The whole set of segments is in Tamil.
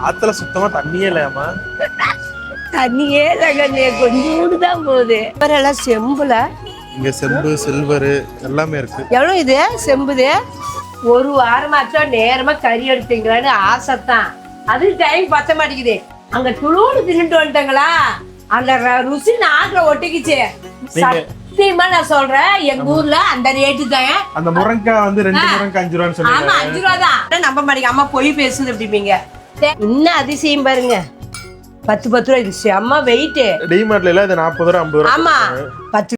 ஆத்துல சுத்தமா தண்ணியே இல்லையாமா? தண்ணியே இல்லைங்க, கொஞ்சோண்டு தான் போகுது. எல்லாம் செம்புல இங்க செம்பு சில்வரு எல்லாமே இருக்கு. எவ்வளவு இது செம்புது? ஒரு வாரமாச்சும் நேரமா கறி எடுத்தீங்களான்னு ஆசைத்தான். அது டைம் பத்த மாட்டேங்குது. அங்க துளூடு தின்னுட்டு வந்துட்டாங்களா, அந்த ருசி நாக்குல ஒட்டிக்கிச்சு. சத்தியமா நான் சொல்றேன், எங்க ஊர்ல அந்த ரேட்டு தான். அந்த முருங்கைக்காய் வந்து 2 முருங்கைக்காய் 5 ரூபான்னு சொல்லுவாங்க. ஆமா 5 ரூபா தான். நம்ப மாட்டீங்க, அம்மா பொய் பேசுது அப்படிப்பீங்க. இன்னும் அதிசயம் பாருங்க, 10 ரூபா இது செம்ம வெயிட். டிமார்ட்ல இல்ல, இது 40 ரூபா 50 ரூபா. ஆமா 10.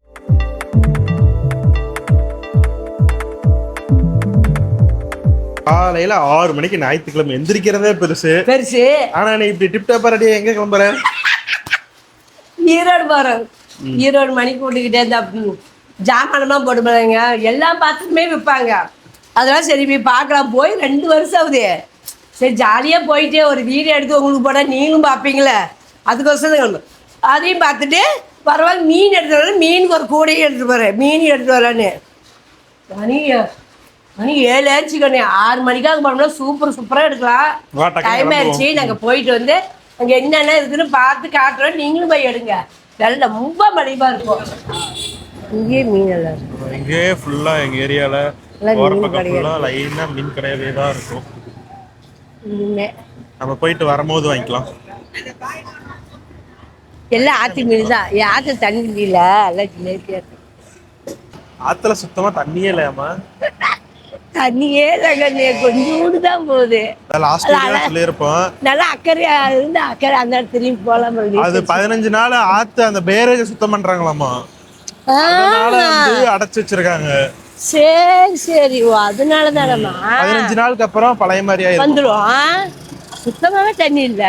காலையில 6 மணிக்கு ஞாயிற்றுக்கிழமை எந்திரிக்கிறதே பெருசு. ஆனா நீ இப்படி டிப்டாப்பா ரெடியா எங்க கிளம்புற? ஈரோடு போறோம். ஈரோடு மணிக்கு கூட்டிக்கிட்டே இந்த ஜாமானெல்லாம் போட்டு போறாங்க. எல்லா பாத்திரமே விற்பாங்க. அதெல்லாம் சரி போய் பார்க்கலாம். போய் 2 வருஷம் ஆகுது. சரி ஜாலியாக போயிட்டு ஒரு வீடியோ எடுத்து உங்களுக்கு போட நீங்களும் பார்ப்பீங்களே, அதுக்கோசரம் கிளம்பு. அதையும் பார்த்துட்டு பரவாயில்ல, மீன் எடுத்து வரல, மீனுக்கு ஒரு கூடையும் எடுத்துகிட்டு போகிறேன். மீன் எடுத்துகிட்டு வரலான்னு மணி 7 ஆச்சுக்கண்ணே. 6 மணிக்காக போனோம்னா சூப்பராக எடுக்கலாம். டைம் ஆயிடுச்சு. நாங்கள் போயிட்டு வந்து அங்கே என்னென்ன இருக்குன்னு பார்த்து காட்டுறோம். நீங்களும் போய் எடுங்க. நல்ல ரொம்ப மலிவாக இருக்கும். இங்கேயே மீன் எல்லாம் இருக்கும். இங்கே ஃபுல்லாக எங்கள் ஏரியாவில் லைனாக மீன் கடையாவே தான் இருக்கும். நம்ம போயிட்டு வரும்போது வாங்கிக்கலாம். எல்லாம் ஆற்று மீன் தான். ஆற்று தண்ணி இல்ல, எல்லாம் ஜிலேபியா இருக்கு. ஆத்துல சுத்தமா தண்ணியே இல்லையாமா? தண்ணியே இல்லைங்க, கொஞ்சோண்டு தான் போகுது. சொல்லியிருப்போம். நல்லா அக்கறையா இருந்து அக்கறை அந்த திரும்பி போலாம். அது 15 நாள் ஆத்து அந்த பேரேஜ் சுத்தம் பண்றாங்களாமா, அடைச்சு வச்சிருக்காங்க. சரி அதனால தானம்மா 15 நாளுக்கு அப்புறம் பழைய மாதிரி வந்துடும். சுத்தமாவே தண்ணி இல்ல.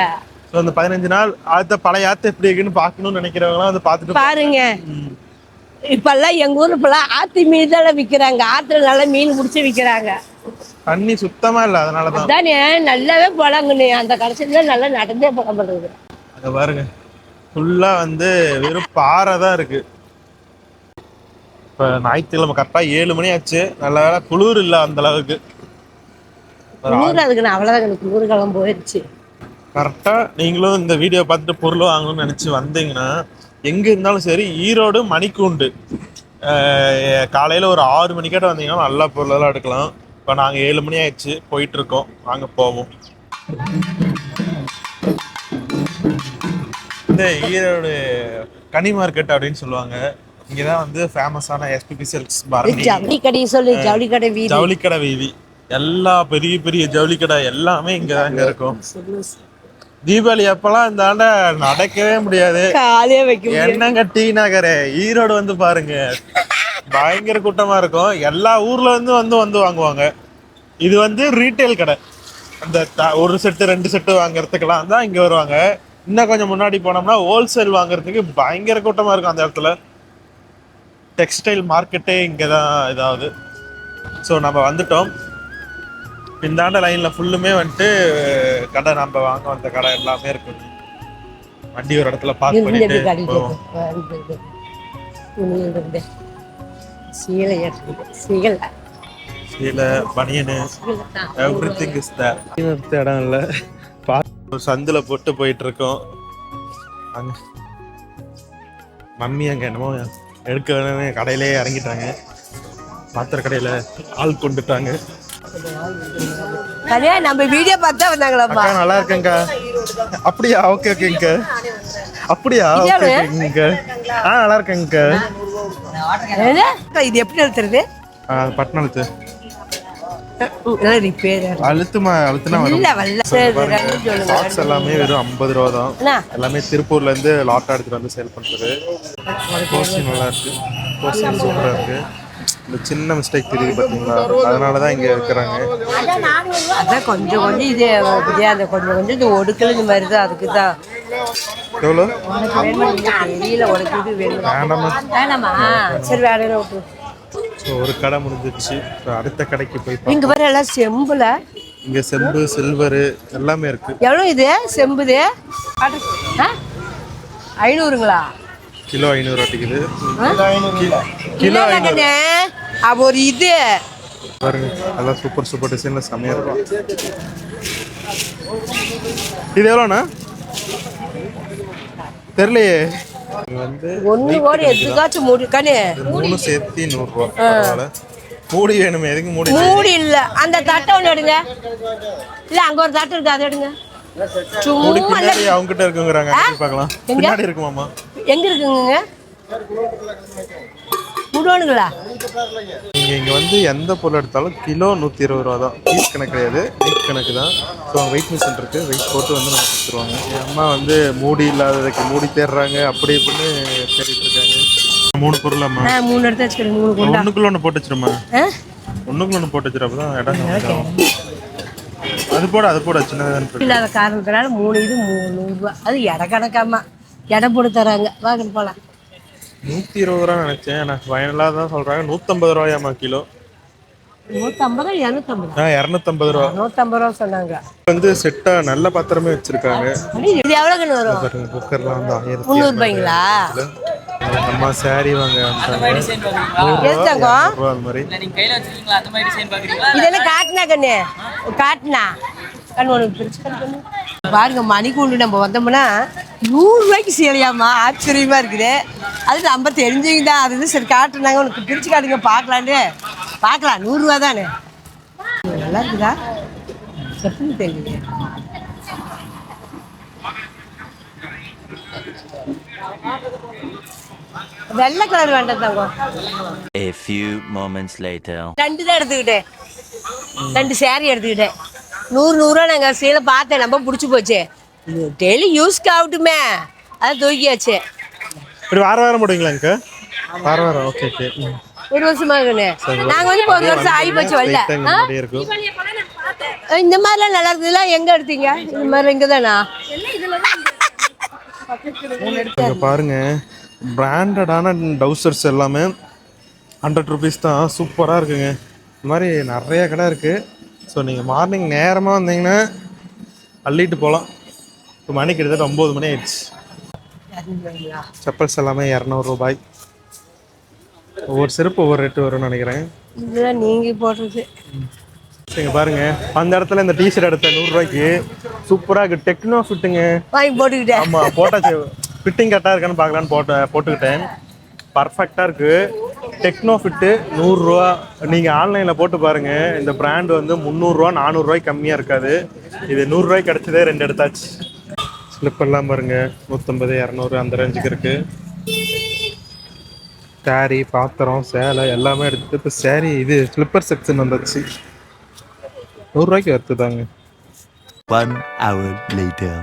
அந்த 15 நாள் ஆத்த பழைய ஆத்து எப்படி இருக்குன்னு பாக்கணும்னு நினைக்கிறவங்க அதை பார்த்துட்டு பாருங்க. இப்பெல்லாம் எங்க ஊர்ல இப்பெல்லாம் ஆத்து மீன் தான் விற்கிறாங்க. ஆத்துல நல்லா மீன் முடிச்சு விற்கிறாங்க. தண்ணி சுத்தமா இல்ல, அதனாலதான் தானே நல்லாவே போலாங்கண்ணே. அந்த கடைசியில நல்லா நடந்தே போக பண்றது. அங்க பாருங்க, ஃபுல்லா வந்து வெறும் பாறை தான் இருக்கு. இப்ப ஞாயிற்றுக்கிழமை கரெக்டா 7 மணி ஆச்சு. நல்ல வேலை குளிர் இல்ல அந்த அளவுக்கு. அதுக்கு அவ்வளவுதான், குளிர்காலம் போயிடுச்சு. கரெக்டா நீங்களும் இந்த வீடியோ பார்த்துட்டு பொருள் வாங்கணும்னு நினைச்சு வந்தீங்கன்னா எங்க இருந்தாலும் சரி, ஈரோடு மணிக்கூண்டு காலையில ஒரு 6 மணிக்கிட்ட வந்தீங்கன்னா நல்ல பொருளெல்லாம் எடுக்கலாம். இப்போ நாங்கள் 7 மணி ஆயிடுச்சு, போயிட்டு இருக்கோம். வாங்க போவோம். இந்த ஈரோடு கனி மார்க்கெட் அப்படின்னு சொல்லுவாங்க. இங்கதான் வந்து ஃபேமஸான எஸ்பிபி சில்க்ஸ் ஜவுளிக்கடை வீதி. எல்லா பெரிய பெரிய ஜவுளிக்கடை எல்லாமே இங்கதாங்க இருக்கும். தீபாவளி அப்பெல்லாம் இந்த ஆண்ட நடக்கவே முடியாது. என்னங்க டி நகரே, ஈரோடு வந்து பாருங்க, பயங்கர கூட்டமா இருக்கும். எல்லா ஊர்ல வந்து வாங்குவாங்க. இது வந்து ரீட்டைல் கடை. அந்த ஒரு செட்டு 2 செட்டு வாங்குறதுக்கெல்லாம் தான் இங்க வருவாங்க. இன்னும் கொஞ்சம் முன்னாடி போனோம்னா ஹோல்சேல் வாங்குறதுக்கு பயங்கர கூட்டமா இருக்கும் அந்த இடத்துல. டெக்ஸ்டைல் மார்க்கெட்டே இங்கதான் இதாவது. ஸோ நம்ம வந்துட்டோம். இந்தாண்ட லைன்ல ஃபுல்லுமே வந்துட்டு கடை, நம்ம வாங்க வந்த கடை எல்லாமே இருக்கு. வண்டி ஒரு இடத்துல பார்க் பண்ணிட்டு சீலை பனியனு எவ்ரிதிங் இஸ் தேர். இடம் இல்ல, ஒரு சந்துல போட்டு போயிட்டு இருக்கோம். அங்க மம்மி அங்க என்னமோ எடுக்க வேணும்னு கடையிலேயே இறங்கிட்டாங்க. பாத்திர கடையில ஆள் கொண்டுட்டாங்க. நம்ம வீடியோ பார்த்தா வந்தாங்களா? நல்லா இருக்கேங்க. அப்படியா? ஓகே ஓகேங்க. அப்படியா? ஓகேங்க. நல்லா இருக்கேங்க. இது எப்படி எழுத்துறது? பட்டன் எழுத்து. சாக்ஸ் எல்லாமே வெறும் 50 ரூபா தான். எல்லாமே திருப்பூர்ல இருந்து லாட்டா எடுத்துட்டு வந்து சேல் பண்றது. நல்லா இருக்கு, சூப்பரா இருக்கு. இந்த சின்ன மிஸ்டேக் தெரியுது பாத்தீங்களா, அதனாலதான் இங்க இருக்கிறாங்க. அதான் கொஞ்சம் இது அந்த கொஞ்சம் இது ஒடுக்கல் இந்த மாதிரி தான். அதுக்கு தான் எவ்வளோ வெளியில உடைக்கிறது வேண்டாமா? சரி வேற விட்டு. ஒரு கடை முடிஞ்சிருச்சு. அடுத்த கடைக்கு போய் இங்க வர எல்லாம் செம்புல. இங்க செம்பு சில்வரு எல்லாமே இருக்கு. எவ்வளவு இது செம்புது? 500ங்களா? கிலோ 500 அடிக்குது. கிலோ ஒரு இது பாருங்க, எல்லாம் சூப்பர் டிசைன்ல செமையா இருக்கும். இது எவ்வளோண்ணா தெரியலையே. இது வந்து ஒன்று ஓடி எதுக்காச்சும் மூடி கண்ணு 3 சேர்த்து 100 ரூபா. பரவாயில்ல. மூடி வேணுமே, எதுக்கு மூடி? மூடி இல்ல, அந்த தட்டை ஒன்று எடுங்க. இல்ல அங்க ஒரு தட்டு இருக்கு, அதை எடுங்க. மூடி சும்மா பின்னாடி அவங்க கிட்ட இருக்குங்கறாங்க. பார்க்கலாம். பின்னாடி இருக்குமாமா? எங்க இருக்குங்க? முடோனுங்களா? இங்க வந்து எந்த பொருள் எடுத்தாலும் கிலோ 120 ரூபா தான். பீஸ் கணக்கு கிடையாது, வெயிட் கணக்கு தான். ஸோ வெயிட் மிஷின் இருக்கு, வெயிட் போட்டு வந்து நம்ம கொடுத்துருவாங்க. என் அம்மா வந்து மூடி இல்லாததுக்கு மூடி தேடுறாங்க, அப்படி இப்படின்னு தேடிட்டு இருக்காங்க. 3 பொருள் அம்மா. 3 எடுத்து வச்சுக்கிறேன். 3 கொண்டா. ஒண்ணுக்குள்ள ஒன்று போட்டு வச்சிருமா? ஒண்ணுக்குள்ள ஒன்று போட்டு வச்சிரு, அப்பதான் இடம் கொஞ்சம். அது போட சின்னதாக இல்லாத காரணத்தினால 3 இது 100 ரூபா. அது எடை கணக்காமா எடை போட்டு தராங்க. வாங்க போலாம். 120 ரூபா நினைச்சேன். எனக்கு ஃபைனலாக தான் சொல்றாங்க 150 ரூபாயாமா கிலோ. 150 250? 250 ரூபா. 150 ரூபா சொன்னாங்க. வந்து செட்டா நல்ல பாத்திரமே வச்சிருக்காங்க. இது எவ்வளோக்குன்னு வரும்? குக்கர்லாம் வந்து 300 ரூபாய்ங்களா? அம்மா சாரி வாங்க இதெல்லாம் காட்டினா கண்ணு காட்டினா கண்ணு ஒன்று பிரிச்சு கண்ணு பாருங்க. மணிக்கூண்டு நம்ம வந்தோம்னா 100 ரூபாய்க்கு சேலையாமா, ஆச்சரியமா இருக்குது. அது நம்ம தெரிஞ்சவங்க தான். அது சரி காட்டுனாங்க, உனக்கு பிரிச்சு காட்டுங்க பார்க்கலான்னு. பார்க்கலாம், 100 ரூபா தானே. நல்லா இருக்குதா எப்படின்னு தெரியல. வெள்ளை கலர் வேண்டாம் தாங்க. A few moments later. 2 தான் எடுத்துக்கிட்டேன். 2 சேரீ எடுத்துக்கிட்டேன். 100 நாங்கள் சீலை பார்த்தேன், நம்ம பிடிச்சி போச்சு. டெய்லி யூஸ்க்கு ஆகட்டுமே, அதை தூக்கியாச்சு. இப்படி வாரம் போடுவீங்களாங்க? வாரம். Okay okay. 1 வருஷமா இருக்குண்ணே. நாங்கள் வந்து 1 வருஷம் ஆகி போச்சு. வரல இந்த மாதிரிலாம் நல்லா இருக்குதுலாம். எங்கே எடுத்தீங்க? இந்த மாதிரி இங்கே தானா? பாருங்க, பிராண்டடான டவுசர்ஸ் எல்லாமே 100 ருபீஸ் தான். சூப்பராக இருக்குங்க. இந்த மாதிரி நிறைய கடை இருக்குது. ஸோ நீங்கள் மார்னிங் நேரமாக வந்தீங்கன்னா அள்ளிட்டு போகலாம். இப்போ மணி கிட்டத்தட்ட 9 மணி ஆயிடுச்சு. செப்பல்ஸ் எல்லாமே 200 ரூபாய். ஒவ்வொரு செருப்பு ஒவ்வொரு ரேட்டு வரும்னு நினைக்கிறேன். இதெல்லாம் நீங்கள் போடுறது. சரிங்க பாருங்க, அந்த இடத்துல இந்த டிஷர்ட் எடுத்த 100 ரூபாய்க்கு சூப்பராக இருக்குது. டெக்னோ ஃபிட்டுங்க வாங்கி போட்டுக்கிட்டேன். ஆமாம், போட்டாச்சு. ஃபிட்டிங் கரெக்டாக இருக்கான்னு பார்க்கலான்னு போட்டுக்கிட்டேன். பர்ஃபெக்டாக இருக்குது. டெக்னோ ஃபிட்டு 100 ரூபா. நீங்கள் ஆன்லைனில் போட்டு பாருங்கள். இந்த பிராண்ட் வந்து 300 ரூபா 400 ரூபாய்க்கு கம்மியாக இருக்காது. இது 100 ரூபாய்க்கு கிடச்சதே 2 எடுத்தாச்சு. ஸ்லிப்பெல்லாம் பாருங்கள் 150 200 அந்த ரேஞ்சுக்கு இருக்குது. சாரி, பாத்திரம், சேலை எல்லாமே எடுத்துட்டு இப்போ சாரி இது ஸ்லிப்பர் செக்ஷன் வந்துச்சு. 100 ரூபாய்க்கு வருத்துதாங்க. 1 hour later.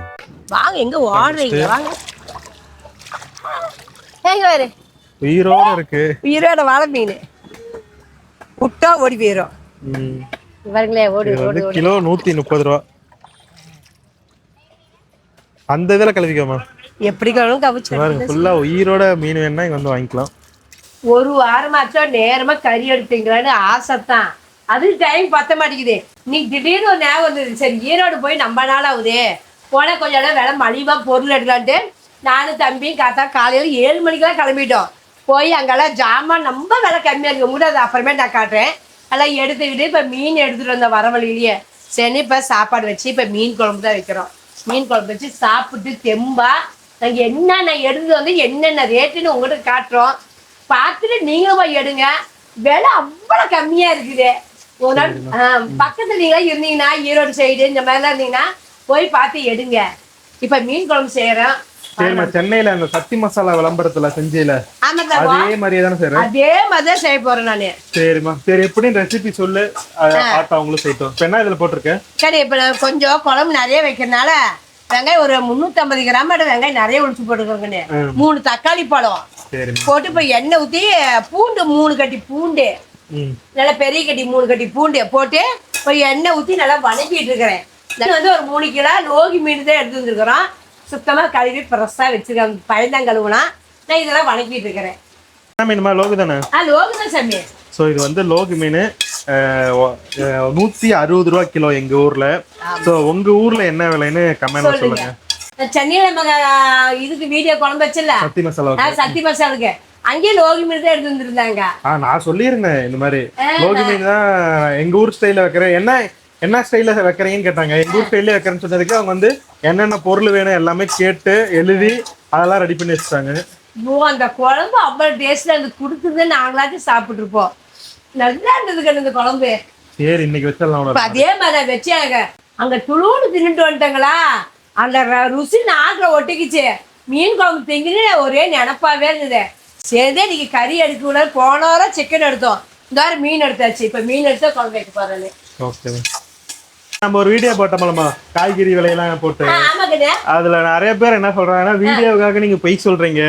வாங்க, எங்க ஓடுறீங்க? வாங்க எங்க வேறு உயிரோட இருக்கு. உயிரோட வாழை மீன் விட்டா ஓடி போயிடும். பாருங்களே, ஓடி ஓடி. கிலோ 130 ரூபா. அந்த இதில் கழுவிக்கோமா? எப்படி கழுவும் கவிச்சு பாருங்க, ஃபுல்லா உயிரோட மீன் வேணா இங்க வந்து வாங்கிக்கலாம். 1 வாரமாச்சும் நேரமா கறி எடுத்தீங்களான்னு ஆசைத்தான். அது டைம் பத்த மாட்டேங்குது. இன்னைக்கு திடீர்னு ஒரு ஞாபகம் வந்தது. சரி, ஈரோடு போய் நம்ம நாள் ஆகுது, போனால் கொஞ்சம் இடம் விலை மலிவாக பொருள் எடுக்கலான்ட்டு நானும் தம்பியும் காத்தா காலையில் 7 மணிக்கெல்லாம் கிளம்பிட்டோம். போய் அங்கெல்லாம் ஜாமான் ரொம்ப விலை கம்மியாக இருக்க முடியாது. அப்புறமே நான் காட்டுறேன். எல்லாம் எடுத்துக்கிட்டு இப்போ மீன் எடுத்துகிட்டு வந்த வர வழியிலேயே சரி இப்போ சாப்பாடு வச்சு இப்போ மீன் குழம்பு தான் வைக்கிறோம். மீன் குழம்பு வச்சு சாப்பிட்டு தெம்பா நாங்கள் என்னென்ன எடுத்து வந்து என்னென்ன ரேட்டுன்னு உங்கள்கிட்ட காட்டுறோம். பார்த்துட்டு நீங்களும் போய் எடுங்க. விலை அவ்வளோ கம்மியாக இருக்குது. ஒரு நாள் பக்கத்தில் நீங்களாம் இருந்தீங்கன்னா, ஈரோடு சைடு இந்த மாதிரிலாம் இருந்தீங்கன்னா போய் பார்த்து எடுங்க. இப்போ மீன் குழம்பு செய்கிறோம். சரிம்மா, சென்னையில அந்த சக்தி மசாலா விளம்பரத்துல செஞ்சீல அதே மாதிரியே தானே செய்றேன்? அதே மாதிரி தான் செய்ய போறேன் நானு. சரிம்மா, சரி எப்படின்னு ரெசிபி சொல்லு, ஆட்டா அவங்களும் செய்யட்டும். இப்போ என்ன இதுல போட்டிருக்கேன்? சரி, இப்போ நான் கொஞ்சம் குழம்பு நிறைய வைக்கிறதுனால வெங்காயம் ஒரு 350 கிராம் வெங்காயம் நிறைய உளிச்சு போட்டுக்கோங்கண்ணே. 3 தக்காளி பழம் போட்டு இப்போ எண்ணெய் ஊற்றி பூண்டு 3 கட்டி பூண்டு, நல்லா பெரிய கட்டி 3 கட்டி பூண்டு போட்டு இப்போ எண்ணெய் ஊற்றி நல்லா வதக்கிட்டு இருக்கிறேன். வந்து ஒரு 3 கிலோ லோகி மீன் தான் எடுத்து வந்துருக்குறோம். சுத்தமாக கழுவி ஃப்ரெஷ்ஷாக வச்சுருக்கேன். பழந்தான் கழுவுனா நான் இதெல்லாம் வதக்கிட்டு இருக்கிறேன். மீனுமா? லோகு தானே? லோகு தான் சாமி. ஸோ இது வந்து லோகு மீன் 160 ரூபா கிலோ எங்க ஊர்ல. ஸோ உங்க ஊர்ல என்ன விலைன்னு கமெண்ட் சொல்லுங்க. சென்னையில நம்ம இதுக்கு வீடியோ குழம்பு வச்சுல சக்தி மசாலா, சக்தி மசாலுக்கு அங்கேயே லோகி மீன் தான் எடுத்து வந்துருந்தாங்க. நான் சொல்லியிருந்தேன் இந்த மாதிரி லோகி மீன் தான் எங்க ஊர் ஸ்டைல வைக்கிறேன். என்ன என்ன ஸ்டைல வைக்கிறீங்கன்னு கேட்டாங்க. எங்க ஊர் ஸ்டைல்ல வைக்கிறேன்னு சொன்னதுக்கு அவங்க வந்து என்னென்ன பொருள் வேணும் எல்லாமே கேட்டு எழுதி அதெல்லாம் ரெடி பண்ணி வச்சுட்டாங்க. அந்த குழம்பு அவ்வளவு டேஸ்ட்ல இருந்து குடுக்குது, நாங்களாச்சும் சாப்பிட்டு இருப்போம். நல்லா இருந்தது இந்த குழம்பு. சரி இன்னைக்கு வச்சிடலாம். அதே மாதிரி வச்சாங்க. அங்க துளூன்னு தின்னுட்டு வந்துட்டாங்களா, அந்த ருசி நாக்குல ஒட்டிக்குச்சு. மீன் குழம்பு திங்குன்னு ஒரே நினப்பாவே இருந்தது. சரி நீங்க கறி எடுக்க கூடாது, போன வாரம் சிக்கன் எடுத்தோம், இந்த வாரம் மீன் எடுத்தாச்சு. இப்ப மீன் எடுத்தா குழம்பு வைக்க போறேன்னு. ஓகே, நம்ம ஒரு வீடியோ போட்டோம்லமா காய்கறி விலையெல்லாம் போட்டு, அதுல நிறைய பேர் என்ன சொல்றாங்கன்னா வீடியோவுக்காக நீங்க பொய் சொல்றீங்க,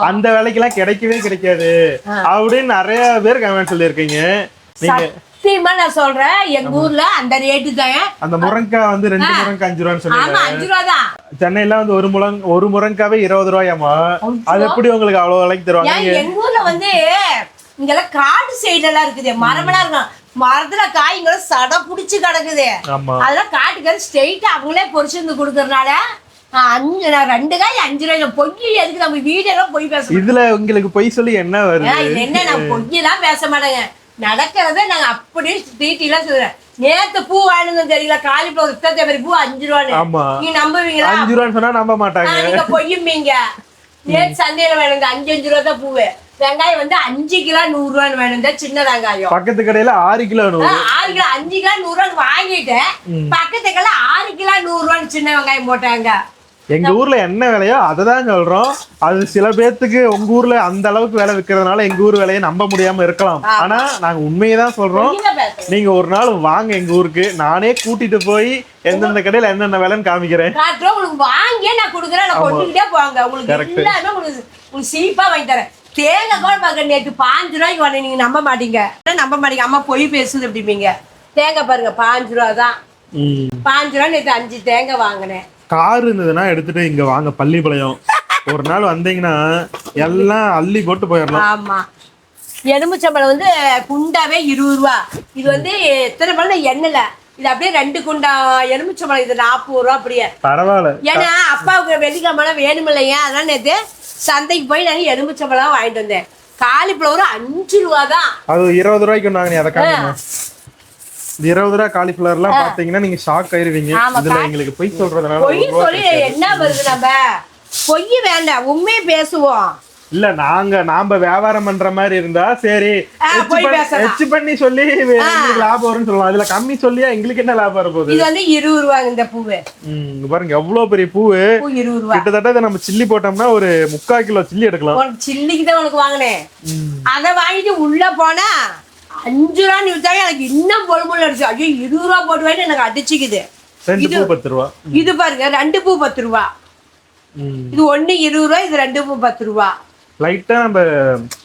அந்த விலைக்கெல்லாம் கிடைக்கவே கிடைக்காது அப்படின்னு நிறைய பேர் கமெண்ட் சொல்லியிருக்கீங்க. நீங்க சத்தியமா நான் சொல்றேன், எங்க ஊர்ல அந்த ரேட்டு தான். அந்த முருங்காய் வந்து 2 முருங்காய் 5 ரூபான்னு சொன்னாங்க. 5 ரூபா தான். சென்னையில வந்து ஒரு முருங்காவே 20 ரூபாயாமா. அது எப்படி உங்களுக்கு அவ்வளவு விலைக்கு தருவாங்க? எங்க ஊர்ல வந்து இங்கெல்லாம் காடு சைடு எல்லாம் இருக்குது, மரமெல்லாம் இருக்கும். மரத்துல காய்களை சட புடிச்சு கிடக்குது. அதெல்லாம் காட்டுக்கார ஸ்ட்ரெயிட்டா அவங்களே பொரிச்சு வந்து கொடுக்கறதுனால 2 காய் 5 ரூபாய். பொய் எதுக்கு நம்ம வீடெல்லாம் பொய் பேச? இதுல உங்களுக்கு பொய் சொல்லி என்ன வருது? என்ன நான் பொய்யெல்லாம் பேச மாட்டேங்க, நடக்கிறத நாங்க அப்படியே டீட்டெயிலா சொல்றேன். நேத்து பூ வாங்கினது தெரியல, காலிஃபிளவர் இத்தனை பூ 5 ரூபான்னு. நீங்க நம்புவீங்களா? 5 ரூபான்னு சொன்னா நம்ப மாட்டாங்க. நீங்க பொய்யும்பீங்க. நேத்து சந்தையில வேணுங்க 5 ரூபா தான் பூவு. வெங்காயம் வந்து 5 கிலோ 100 ரூபான்னு வேணும், சின்ன வெங்காயம். பக்கத்து கடையில 6 கிலோ 100. 6 கிலோ 5 கிலோ 100 ரூபான்னு வாங்கிட்டேன். பக்கத்து கடையில 6 கிலோ 100 ரூபான்னு சின்ன வெங்காயம் போட்டாங்க. எங்க ஊர்ல என்ன விலையோ அததான் சொல்றோம். அது சில பேர்த்துக்கு உங்க ஊர்ல அந்த அளவுக்கு விலை விற்கிறதுனால எங்க ஊர் விலையை நம்ப முடியாம இருக்கலாம். ஆனா நாங்க உண்மையை தான் சொல்றோம். நீங்க ஒரு நாள் வாங்க எங்க ஊருக்கு, நானே கூட்டிட்டு போய் எந்தெந்த கடையில என்னென்ன விலைன்னு காமிக்கிறேன். உங்களுக்கு வாங்கியே நான் கொடுக்குறேன், நான் கொண்டுகிட்டே போவாங்க. உங்களுக்கு எல்லாமே உங்களுக்கு சீப்பா வாங்கி தரேன். தேங்காய் கூட பாக்க நேற்று 5 ரூபாய்க்கு வாங்க, நீங்க நம்ப மாட்டீங்க. அம்மா பொய் பேசுது அப்படிப்பீங்க. தேங்காய் பாருங்க 5 ரூபா தான். 5 ரூபா நேற்று 5 தேங்காய் வாங்கினேன். கார் இருந்ததுன்னா எடுத்துட்டு இங்க வாங்க பள்ளிப்பாளையம். ஒரு நாள் வந்தீங்கன்னா எல்லாம் அள்ளி போட்டு போயிடலாம். ஆமா, எலுமிச்சம்பழம் வந்து குண்டாவே 20 ரூபா. இது வந்து எத்தனை பழம் எண்ணெயில, இது அப்படியே 2 குண்டா எலுமிச்சம்பழம். இது 40 ரூபா. அப்படியே பரவாயில்ல. ஏன்னா அப்பாவுக்கு வெள்ளிக்கிழமை வேணும் இல்லையா, அதனால நேற்று சந்தைக்கு போய் நாங்க எலுமிச்சம்பழம் வாங்கிட்டு வந்தேன். காலிஃபிளவர் 5 ரூபா தான். அது 20 ரூபாய்க்கு சொன்னாங்க. அதை காமிங்க. 20 ரூபா காலிஃபிளவர் எல்லாம் பாத்தீங்கன்னா நீங்க ஷாக் ஆயிருவீங்க. இதுல எங்களுக்கு பொய் சொல்றதுனால பொய் சொல்லி என்ன வருது? நம்ம பொய் வேண்டாம், உண்மையை பேசுவோம். இல்ல நாம வியாபாரம் பண்ற மாதிரி இருந்தா சரி, எச் பண்ணி சொல்லி லாபம் வரும்னு சொல்லலாம். அதுல கம்மி சொல்லியா எங்களுக்கு என்ன லாபம் வர போகுது? இது வந்து 20 ரூபாங்க இந்த பூவு. பாருங்க எவ்வளவு பெரிய பூவு. 20 ரூபா. கிட்டத்தட்ட இதை நம்ம சில்லி போட்டோம்னா ஒரு 3/4 கிலோ சில்லி எடுக்கலாம். சில்லிக்கு தான் உனக்கு வாங்கினேன். அதை வாங்கிட்டு உள்ள போனா 5 ரூபான்னு வித்தாங்க. எனக்கு இன்னும் பொழுமுள்ள அடிச்சு. ஐயோ 20 ரூபா போட்டு வாங்கிட்டு எனக்கு அடிச்சுக்குது. 2 பூ 10 ரூபா. இது பாருங்க 2 பூ 10 ரூபா. இது 1 20 ரூபா, இது 2 பூ 10 ரூபா. லைட்டா நம்ம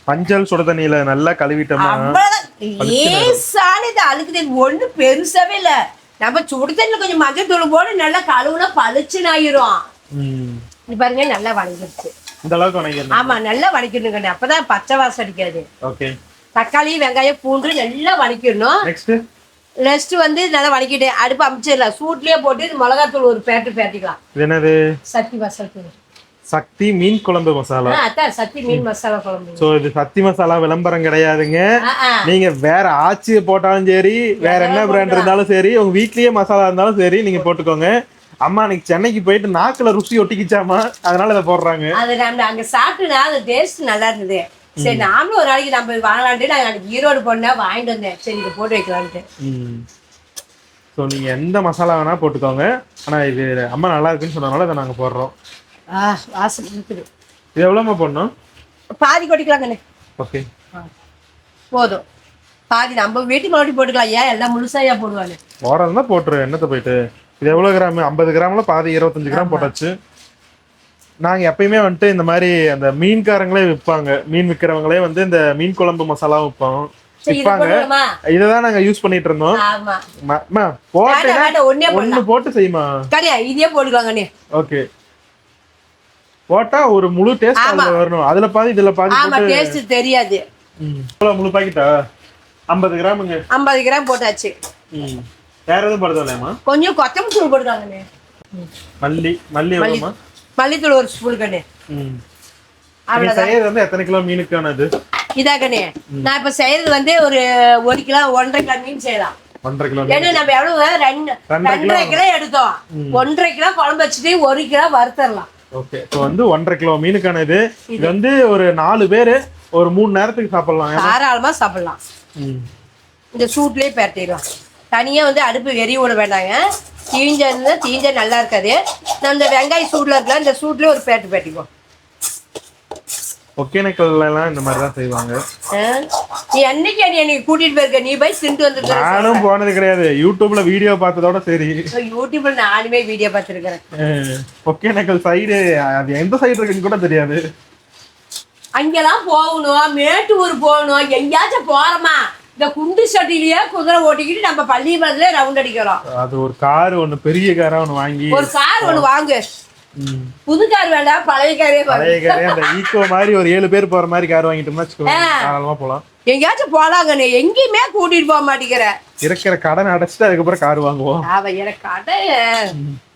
பஞ்சல் சுட தண்ணியில நல்லா கழுவிட்டோம்னா லேசான இது அழுக்குது. ஒண்ணு பெருசாவே இல்ல. நம்ம சுடு தண்ணியில கொஞ்சம் மஞ்சள் தூள் போட்டு நல்லா கழுவுனா பளிச்சுன்னு ஆயிரும். இது பாருங்க நல்லா வணங்கிடுச்சு. இந்த அளவுக்கு வணங்கிடணும். ஆமா நல்லா வணக்கிடணும், அப்பதான் பச்சை வாசம் அடிக்காது. ஓகே. தக்காளி வெங்காயம் பூண்டு நல்லா வணக்கிடணும். நெக்ஸ்ட் வந்து நல்லா வணக்கிட்டு அடுப்பு அமைச்சிடலாம். சூட்லயே போட்டு மிளகாத்தூள் ஒரு பேட்டிக்கலாம். என்னது? சக்தி மசாலா தூள். சக்தி மீன் குழம்பு மசாலா. அதான் சக்தி மீன் மசாலா குழம்பு. சோ இது சக்தி மசாலா விளம்பரம் கிடையாதுங்க. நீங்க வேற ஆச்சி போட்டாலும் சரி, வேற என்ன பிராண்ட் இருந்தாலும் சரி, உங்க வீட்லயே மசாலா இருந்தாலும் சரி நீங்க போட்டுக்கோங்க. அம்மா இன்னைக்கு சென்னைக்கு போயிட்டு நாக்குல ருசி ஒட்டிக்கிச்சாமா, அதனால இதை போடுறாங்க. அது நம்ம அங்க சாப்பிட்டுனா அந்த டேஸ்ட் நல்லா இருந்தது. சரி நாமளும் ஒரு நாளைக்கு நம்ம வாங்கலான்ட்டு நாங்க அன்னைக்கு ஈரோடு போனா வாங்கிட்டு வந்தேன். சரி இதை போட்டு வைக்கலான்ட்டு. ஸோ நீங்க எந்த மசாலா வேணா போட்டுக்கோங்க. ஆனா இது அம்மா நல்லா இருக்குன்னு சொன்னதுனால இதை நாங்க போடுறோம். வாசம் இருக்குது. இது எவ்வளோமா போடணும்? பாதி கொட்டிக்கலாங்கண்ணே. ஓகே போதும். பாதி நம்ம வீட்டு மறுபடியும் போட்டுக்கலாம். ஏன் எல்லாம் முழுசாயா போடுவாங்க? ஓரம் தான் போட்டுரு. என்னத்தை போயிட்டு இது எவ்வளோ கிராம்? 50 கிராம்ல பாதி 25 கிராம் போட்டாச்சு. நாங்கள் எப்பயுமே வந்துட்டு இந்த மாதிரி அந்த மீன்காரங்களே விற்பாங்க. மீன் விற்கிறவங்களே வந்து இந்த மீன் குழம்பு மசாலா விற்பாங்க. இததான் நாங்க யூஸ் பண்ணிட்டு இருந்தோம். ஒண்ணு போட்டு செய்யுமா? இதே போட்டுக்கலாங்க. ஓகே. போட்டா ஒரு முழு டேஸ்ட் வரணும். அதுல பாதி இதுல பாதி போட்டு டேஸ்ட் தெரியாது. முழு பாக்கெட்டா? 50 கிராமுங்க. 50 கிராம் போட்டாச்சு. வேற எதுவும் போடுறதுலமா? கொஞ்சம் கொத்தமல்லி தூள் போடுறாங்கண்ணே. மல்லி எவ்வளவுமா? மல்லித்தூள் 1 ஸ்பூன் கண்ணே. நீங்க செய்யறது வந்து எத்தனை கிலோ மீனுக்கானது? இதாகண்ணே நான் இப்ப செய்யறது வந்து ஒரு 1 கிலோ 1.5 கிலோ மீன் செய்யலாம். 1.5 கிலோ ஏன்னா நம்ம எவ்வளவு 2.5 கிலோ எடுத்தோம். 1.5 கிலோ குழம்பு வச்சுட்டு 1 கிலோ வறுத்தரலாம். ஓகே, இப்போ வந்து 1.5 கிலோ மீனுக்கான இது வந்து ஒரு 4 பேர் ஒரு 3 நேரத்துக்கு சாப்பிடலாம். தாராளமா சாப்பிடலாம். இந்த சூட்லயே பரட்டிடலாம். தனியா வந்து அடுப்பு வெறி விட வேண்டாங்க. தீஞ்ச நல்லா இருக்காது. நான் இந்த வெங்காய சூட்ல இருக்கலாம், இந்த சூட்லயே ஒரு பேட்டு பேட்டிக்குவோம். ஒகேனக்கல்ல எல்லாம் இந்த மாதிரி தான் செய்வாங்க. நீ அன்னைக்கு என்னை கூட்டிட்டு போயிருக்க, நீ போய் திண்டு வந்துருக்க. நானும் போனது கிடையாது, யூடியூப்ல வீடியோ பார்த்ததோட சரி. யூடியூப்ல நானுமே வீடியோ பார்த்துருக்கிறேன். ஒகேனக்கல் சைடு அது எந்த சைடு இருக்குன்னு கூட தெரியாது. அங்கெல்லாம் போகணும், மேட்டூர் போகணும், எங்கேயாச்சும் போறோமா இந்த குண்டு சட்டிலேயே குதிரை ஓட்டிக்கிட்டு நம்ம பள்ளிமரத்துல ரவுண்ட் அடிக்கிறோம். அது ஒரு கார் ஒண்ணு, பெரிய காரா ஒண்ணு வாங்கி, ஒரு கார் ஒண்ணு வாங்கு. புது கார் வேண்டாம், பழைய காரே. அந்த ஈக்கோ மாதிரி ஒரு 7 பேர் போற மாதிரி கார் வாங்கிட்டோம்னா தாராளமா போலாம். எங்கேயாச்சும் போலாங்கண்ணே, எங்கேயுமே கூட்டிட்டு போக மாட்டேங்கிற. இருக்கிற கடன் அடைச்சிட்டு அதுக்கப்புறம் கார் வாங்குவோம். எனக்கு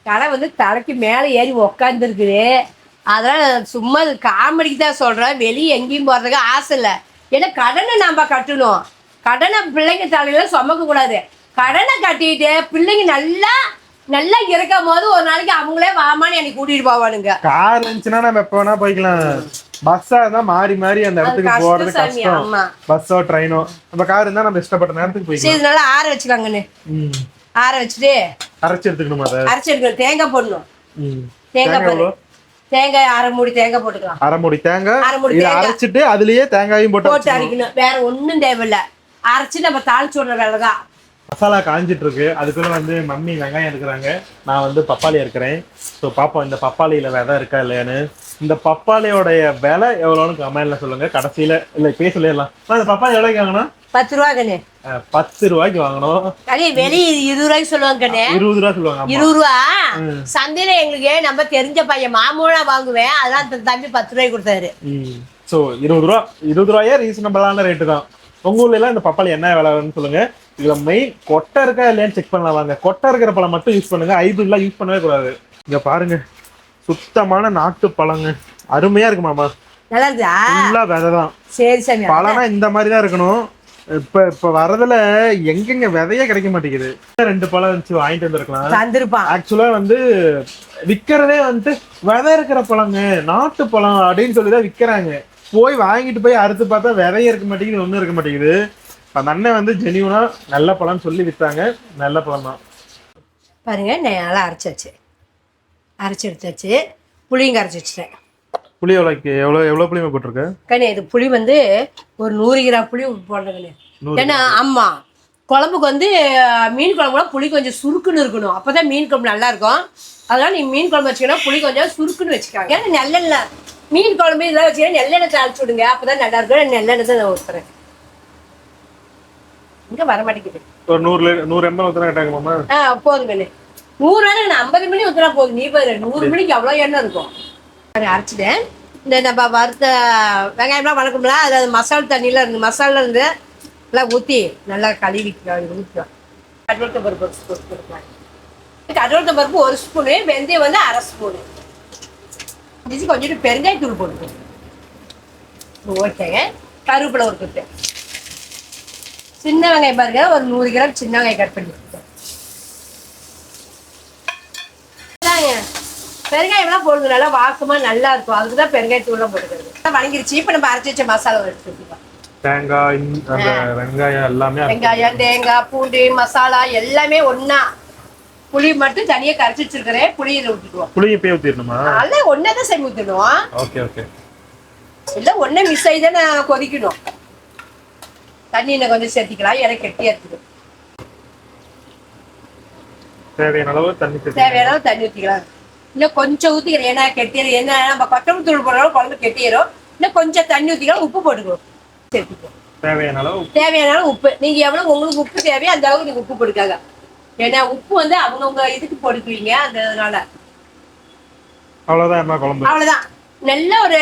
கடை வந்து தலைக்கு மேல ஏறி உக்காந்து இருக்குது. அதெல்லாம் சும்மா காமெடிக்கு தான் சொல்றேன். வெளியே எங்கேயும் போறதுக்கு ஆசை இல்லை. ஏன்னா கடனை நாம கட்டணும். கடனை பிள்ளைங்க தலையில சுமக்க கூடாது. கடனை கட்டிட்டு பிள்ளைங்க நல்லா இருக்கும் போது ஒரு நாளைக்கு அவங்களே வாமான்னு என்னை கூட்டிட்டு போவானுங்க. கார் இருந்துச்சுன்னா நம்ம எப்ப வேணா போய்க்கலாம். பஸ்ஸா இருந்தா மாறி மாறி அந்த இடத்துக்கு போறது கஷ்டம். பஸ்ஸோ ட்ரெயினோ. நம்ம கார் இருந்தா நம்ம இஷ்டப்பட்ட நேரத்துக்கு போய்க்கலாம். இதனால ஆற வச்சுக்காங்கன்னு ஆற வச்சுட்டு அரைச்சு எடுத்துக்கணுமா? அரைச்சு எடுக்கணும். தேங்காய் போடணும். தேங்காய் 1/2 மூடி தேங்காய் போட்டுக்கலாம். 1/2 மூடி தேங்காய் அரைச்சிட்டு அதுலயே தேங்காயும் போட்டு அரைக்கணும். வேற ஒண்ணும் தேவையில்ல. அரைச்சு நம்ம தாளிச்சு விடுற வேலைதான். மசாலா காஞ்சிட்டு இருக்கு. அதுக்குள்ள வந்து மம்மி வெங்காயம் எடுக்கிறாங்க, நான் வந்து பப்பாளி இருக்கிறேன். ஸோ பாப்போம் இந்த பப்பாளியில விதை இருக்கா இல்லையான்னு. இந்த பப்பாளியோடைய விலை எவ்வளோன்னு கமெண்ட்ல சொல்லுங்க. கடைசியில இல்ல இப்பயே சொல்லிடலாம். இந்த பப்பாளி எவ்வளோக்கு வாங்கணும்? 10 ரூபா கண்ணு. 10 ரூபாய்க்கு வாங்கணும். வெளியே 20 ரூபாய்க்கு சொல்லுவாங்க கண்ணு. 20 ரூபா சொல்லுவாங்க. 20 ரூபா சந்தையில எங்களுக்கு நம்ம தெரிஞ்ச பையன் மாமூலா வாங்குவேன். அதெல்லாம் தம்பி 10 ரூபாய்க்கு கொடுத்தாரு. ஸோ 20 ரூபாயே ரீசனபிளான ரேட்டு தான். உங்க ஊர்ல எல்லாம் இந்த பப்பாளி என்ன விலைன்னு சொல்லுங்க. இதுல மெயின் கொட்டை இருக்கா இல்லையான்னு செக் பண்ணலாம் வாங்க. கொட்டை இருக்கிற பழம் மட்டும் யூஸ் பண்ணுங்க, ஹைபிரிட்லாம் யூஸ் பண்ணவே கூடாது. இங்க பாருங்க, சுத்தமான நாட்டு பழங்க, அருமையா இருக்கு மாமா. நல்லா இருக்கா? ஃபுல்லா விதை தான். சரி சரி. பழம்னா இந்த மாதிரி தான் இருக்கணும். இப்ப வரதுல எங்கெங்க விதையே கிடைக்க மாட்டேங்குது. 2 பழம் இருந்துச்சு, வாங்கிட்டு வந்திருக்கலாம். ஆக்சுவலா வந்து விக்கிறதே வந்து விதை இருக்கிற பழங்க, நாட்டு பழம் அப்படின்னு சொல்லிதான் விக்கிறாங்க. போய் வாங்கிட்டு போய் அறுத்து பார்த்தா விதையே இருக்க மாட்டேங்குது, ஒன்றும் இருக்க மாட்டேங்குது. அந்த அண்ணன் வந்து ஜெனியூனா நல்ல பழம் சொல்லி வித்தாங்க. நல்ல பழம் தான். பாருங்க, நல்லா அரைச்சாச்சு, அரைச்சி எடுத்தாச்சு. புளியும் கரைச்சி வச்சுட்டேன். புளி எவ்வளோ புளியுமே போட்டிருக்கேன் கண்ணே. இது புளி வந்து ஒரு 100 கிராம் புளி போடுறேங்கண்ணே. ஏன்னா ஆமா, குழம்புக்கு வந்து மீன் குழம்புலாம் புளி கொஞ்சம் சுருக்குன்னு இருக்கணும். அப்பதான் மீன் குழம்பு நல்லா இருக்கும். அதனால நீ மீன் குழம்பு வச்சுக்கணும், புளி கொஞ்சம் சுருக்குன்னு வச்சுக்காங்க. ஏன்னா நல்லெண்ணெய் மீன் குழம்பு இதெல்லாம் வச்சுக்கணும், நெல்லெண்ணெய் தாளிச்சு விடுங்க, அப்பதான் நல்லா இருக்கும். நெல்லெண்ணெய் தான் நான் ஊற்றுறேன். இங்க வர மாட்டேங்குது. ஒரு 100 ml ஊத்துனா கேட்டாங்க மாமா. போதும் கண்ணு. 100 நான் 50 மில்லி ஊத்துனா போதும். நீ பாரு 100 மில்லிக்கு அவ்வளோ எண்ணெய் இருக்கும். அரைச்சிட்டேன். இந்த நம்ம வறுத்த வெங்காயம்லாம் வளர்க்கணும்ல, அது மசாலா தண்ணியில் இருந்து மசாலா இருந்து எல்லாம் ஊற்றி நல்லா கழுவிக்கலாம். ஊற்றிக்கலாம். கடலத்த பருப்பு 1 ஸ்பூன் கொடுக்கலாம். கடலத்த பருப்பு 1 ஸ்பூனு, வெந்தயம் வந்து 1/2 ஸ்பூனு. கொஞ்சம் பெருங்காயத்தூள் போட்டுக்கணும். ஓகேங்க. கருவேப்பிலை ஒரு கொத்து. சின்ன வெங்காயம் பாருங்க, ஒரு 100 கிராம் சின்ன வெங்காயம் கட் பண்ணி பெருங்காயம்லாம் போடுறது நல்லா வாசமா நல்லா இருக்கும். அதுக்குதான் பெருங்காயத்தூள்லாம் போட்டுக்கிறது. வணங்கிருச்சு. இப்ப நம்ம அரைச்சி வச்ச மசாலா எடுத்துக்கலாம். தேங்காய், வெங்காயம் எல்லாமே, வெங்காயம், தேங்காய், பூண்டு, மசாலா எல்லாமே ஒன்னா. புளி மட்டும் தனியா கரைச்சி வச்சிருக்கிறேன். புளியில ஊத்திடுவோம். புளியை போய் ஊத்திடணுமா? அல்ல ஒன்னதான் சேர்த்து ஊத்திடுவோம். Okay okay. இல்ல ஒன்னே மிஸ் ஆகி தானே கொதிக்கணும். தண்ணி கொஞ்சம் சேர்த்திக்கலாம். எனக்கு கெட்டியா இருக்குது. தேவையான அளவு தண்ணி ஊத்திக்கலாம். இன்னும் கொஞ்சம் ஊத்திக்கிறேன். ஏன்னா கெட்டிடும். என்ன நம்ம கொத்தமல்லி தூள் போடுறோம், குழம்பு கெட்டிடும். இன்னும் கொஞ்சம் தண்ணி ஊத்திக்கலாம். உப்பு போட்டுக்கணும். சேர்த்துக்கணும். தேவையான அளவு உப்பு. நீங்க எவ்வளவு உங்களுக்கு உப்பு தேவையோ அந்த அளவுக்கு நீங்க உப்பு போட்டுக்காங்க. ஏன்னா உப்பு வந்து அவங்கவுங்க இதுக்கு போட்டுக்குவீங்க. அதனால அவ்வளவுதான் குழம்பு. அவ்வளவுதான். நல்லா ஒரு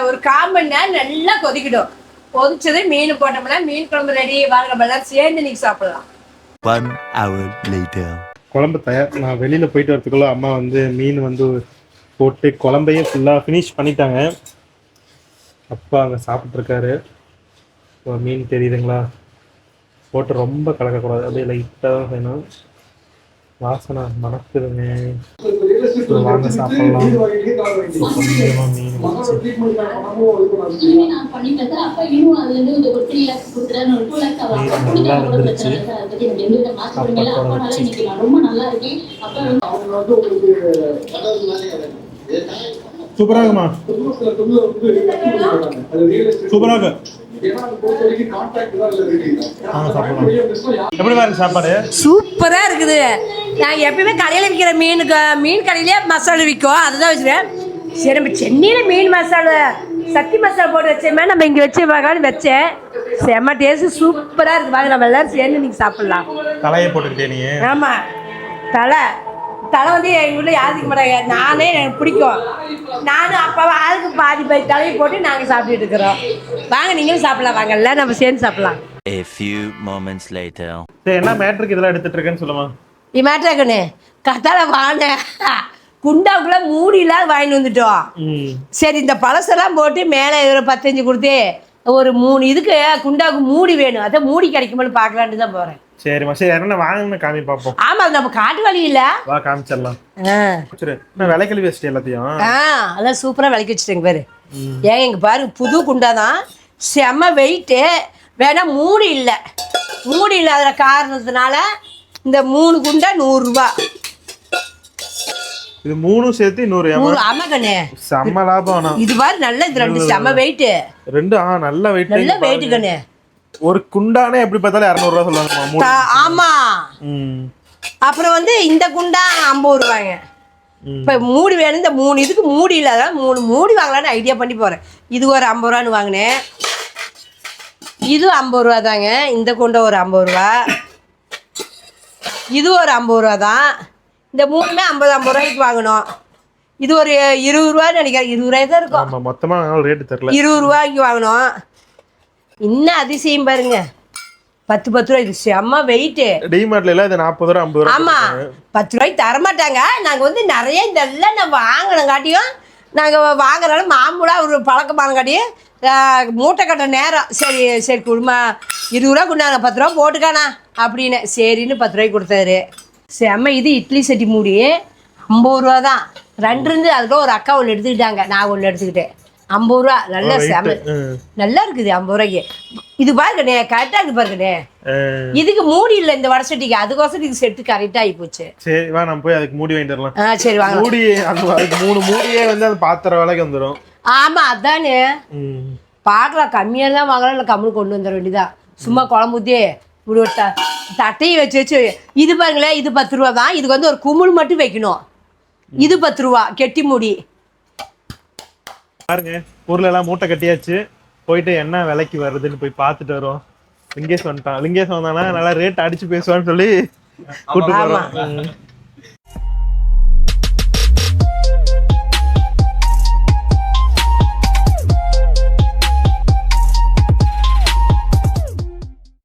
1/4 மணி நேரம் நல்லா கொதிக்கிடும். கொதிச்சது மீன் போட்டோம்னா மீன் குழம்பு ரெடி. வாங்க நம்ம எல்லாம் சேர்ந்து நீங்க சாப்பிடலாம். 1 hour later. குழம்பு தயார். நான் வெளியில போயிட்டு வரதுக்குள்ள அம்மா வந்து மீன் வந்து போட்டு குழம்பையும் ஃபுல்லா ஃபினிஷ் பண்ணிட்டாங்க. அப்பா அங்க சாப்பிட்டு இருக்காரு. மீன் தெரியுதுங்களா? போட்டு ரொம்ப கலக்கக்கூடாது, அப்படியே லைட்டாக தான் செய்யணும். வாசனை மணக்குதுங்க. வாங்க சாப்பிடலாம். கொஞ்சமா மீன் வச்சு நல்லா வந்துருச்சு. அப்பத்தோட வச்சு சூப்பராக இருக்குமா? சூப்பராக எப்படி பாருங்க சாப்பாடு சூப்பரா இருக்குது. நான் எப்பயுமே கடையில் விற்கிற மீன் கடையிலே மசாலா விற்கும், அதுதான் வச்சுருவேன். சரி நம்ம சென்னையில் மீன் மசாலா சக்தி மசாலா போட்டு வச்சேமே, நம்ம இங்கே வச்சேன். செம்ம டேஸ்ட் சூப்பராக இருக்குது. வாங்க நம்ம எல்லாரும் சேர்ந்து நீங்கள் சாப்பிட்லாம். தலையை போட்டுக்கிட்டே நீ? ஆமாம், தலை வந்து எங்கள் வீட்டில் யாருக்கு மாட்டாங்க. நானே எனக்கு பிடிக்கும். நானும் அப்பாவும் ஆளுக்கு பாதி தலையை போட்டு நாங்கள் சாப்பிட்டுட்டு இருக்கிறோம். வாங்க நீங்களும் சாப்பிடலாம், வாங்க எல்லாம் நம்ம சேர்ந்து சாப்பிடலாம். A few moments later. சரி, என்ன மேட்ருக்கு இதெல்லாம் எடுத்துட்டு இருக்கேன்னு சொல்லுமா? மேட்ருக்குன்னு கத்தால வாங்க குண்டாவுக்குள்ள மூடிலாம் வாங்கிட்டு வந்துட்டோம். சரி, இந்த பழசெல்லாம் போட்டு மேலே ஒரு 15 கொடுத்து ஒரு 3 இதுக்கு குண்டாவுக்கு மூடி வேணும். அதான் மூடி கிடைக்கும்போது பார்க்கலான்ட்டு தான் போகிறேன். சரிம்மா, சரி என்ன வாங்கன்னு காமி பார்ப்போம். ஆமா, அது நம்ம காட்டு வழி இல்ல, வா காமிச்சிடலாம். சரி, நான் விலைக்கழுவி வச்சிட்டேன் எல்லாத்தையும். அதான் சூப்பராக விலைக்கு வச்சுட்டேங்க பாரு. ஏன் இங்கே பாருங்க, புது குண்டா தான், செம்ம வெயிட்டு. வேணா மூடி இல்லை இல்லாத காரணத்தினால இந்த 3 குண்டா 100 ரூபா. இது 3 சேர்த்து 100. ஆமா கண்ணே, செம்ம லாபம். இது பாரு நல்ல, இது 2 செம்ம வெயிட்டு. 2 நல்ல வெயிட், நல்ல வெயிட் கண்ணே. ஒரு குண்டானே எப்படி பார்த்தாலும் 200 ரூபா சொல்லுவாங்க. ஆமா, அப்புறம் வந்து இந்த குண்டா 50 ரூபாய்ங்க. இப்போ மூடி வேணும், இந்த 3 இதுக்கு மூடி இல்லாத 3 மூடி வாங்கலான்னு ஐடியா பண்ணி போகிறேன். இது ஒரு 50 ரூபான்னு வாங்கினேன். இது 50 ரூபா தாங்க. இந்த குண்டை ஒரு 50 ரூபா, இது ஒரு 50 ரூபா தான். இந்த 3மே 50 ரூபாய்க்கு வாங்கினோம். இது ஒரு 20 ரூபான்னு நினைக்கிறேன். 20 ரூபாய் தான் இருக்கும் மொத்தமாக, ரேட்டு தெரியல. 20 ரூபாய்க்கு வாங்கினோம். இன்னும் அதிசயம் பாருங்க, 10 ரூபாய். இது செம்ம வெயிட்டு. டிமார்ட்ல எல்லாம் இது 40 ரூபா 50 ரூபா. ஆமா, 10 ரூபாய்க்கு தரமாட்டாங்க. நாங்கள் வந்து நிறைய இதெல்லாம் நான் வாங்கினங்காட்டியும், நாங்கள் வாங்குறனால மாமூலாக ஒரு பழக்கமானங்காட்டியும் மூட்டை கட்ட நேரம். சரி குடும்பம் 20 ரூபா கொண்டாங்க, 10 ரூபா போட்டுக்காண்ணா அப்படின்னு சரின்னு 10 ரூபாய்க்கு கொடுத்தாரு. செம்ம. இது இட்லி சட்டி மூடி 50 ரூபா தான். 2 இருந்து அதுக்குள்ள ஒரு அக்கா ஒன்று எடுத்துக்கிட்டாங்க, நான் ஒன்று எடுத்துக்கிட்டேன். 50 ரூபா. நல்ல செம நல்லா இருக்குது 50 ரூபாய்க்கு. இது பாருங்கண்ணே, கரெக்டாக இருக்குது பாருங்கண்ணே. இதுக்கு மூடி இல்லை இந்த வடை சட்டிக்கு, அதுக்கோசரம் இது செட்டு கரெக்டாக ஆகி போச்சு. சரி வா, நம்ம போய் அதுக்கு மூடி வாங்கிட்டு வரலாம். சரி வாங்க. மூடி அதுக்கு 3 மூடியே வந்து அந்த பாத்திரம் விலைக்கு வந்துடும். ஆமா, அதானே பார்க்கலாம். கம்மியாக தான் வாங்கலாம், இல்லை கம்முன்னு கொண்டு வந்துட வேண்டியதான். சும்மா குழம்பு ஊற்றி இப்படி ஒரு தட்டையை வச்சு இது பாருங்களேன். இது 10 ரூபா தான். இதுக்கு வந்து ஒரு குமுள் மட்டும் வைக்கணும். இது 10 ரூபா கெட்டி மூடி. பாருங்க, பொருள் எல்லாம் மூட்டை கட்டியாச்சு. போயிட்டு என்ன விலைக்கு வருதுன்னு போய் பார்த்துட்டு வரோம். லிங்கேஷ் வந்தானா நல்லா ரேட் அடிச்சு பேசுவான்னு சொல்லி கூட்டு போறோம்.